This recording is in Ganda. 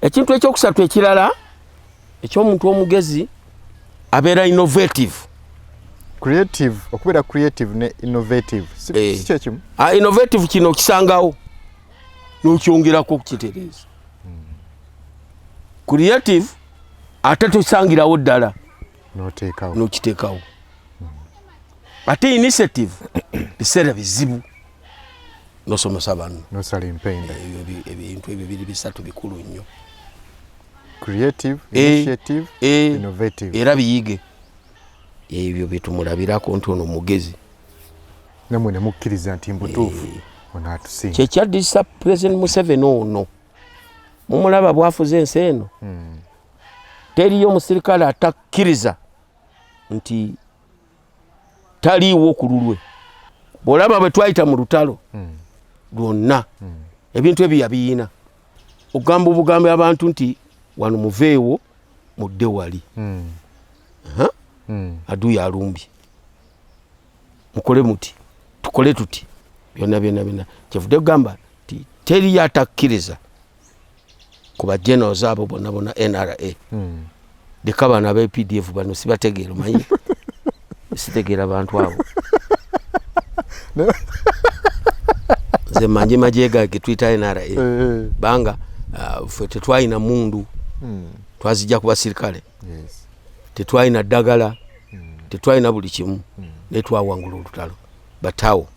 ekintu ekyokusatu ekirala ekyomuntu omugezi abeera innovative. Creative, okubeera creative ne innovative. Si kyekimu. Innovative kino kisangawo n'okyongerako okukitereeza. Creative ate tosangirawo ddala n'okiteekawo. Ate initiative biseera bizibu n'osomesa banno. N'osala empenda. Ebintu ebyo biri bisatu bikulu nnyo. Creative, initiative, innovative. Era biyige. Ebyo bitumulabirako nti ono mugezi. Namwe ne mukkiriza nti mbutuufu ono atusinga. Kyekyaddisa President Museveni ono. Mumulaba bwafuze ensi eno. Teriyo omusirikale atakkiriza nti taliiwo ku lulwe. Bw'olaba bwe twayita mu lutalo lwonna ebintu ebyo yabiyiina. Ogamba obugambe abantu nti wano muveewo mudde wali. Aduyi alumbye. Mukole muti, tukole tuti. Byonna. Kyevudde kugamba nti teriyo atakkiriza ku bagenerals abo bonna NRA. Deka bano aba PDF bano sibategeera manyi. Sitegeera abantu abo. Ze manje majega ke Twitter NRA. Banga fwe tetwalina mundu. Twazijja ku basirikale. Yes. Tetwalina ddagala. Tetwalina buli kimu. Ne twawangula olutalo. Batawo